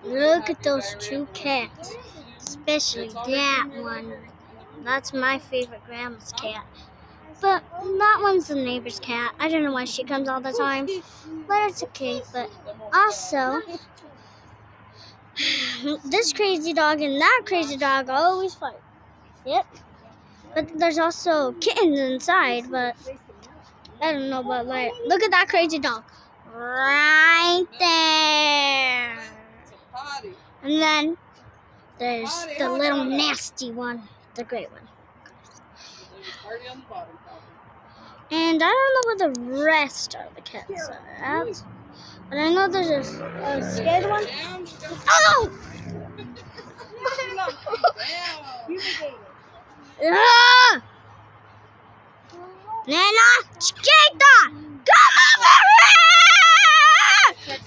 Look at those two cats, especially that one. That's my favorite grandma's cat. But that one's the neighbor's cat. I don't know why she comes all the time, but it's okay. But also, this crazy dog and that crazy dog always fight. Yep. But there's also kittens inside, but I don't know about that. Look at that crazy dog. Right there. And then there's the little nasty one, the great one. And I don't know where the rest of the cats are at. But I know there's a scared one. Oh! Ah! Nana, chiquita, come over here!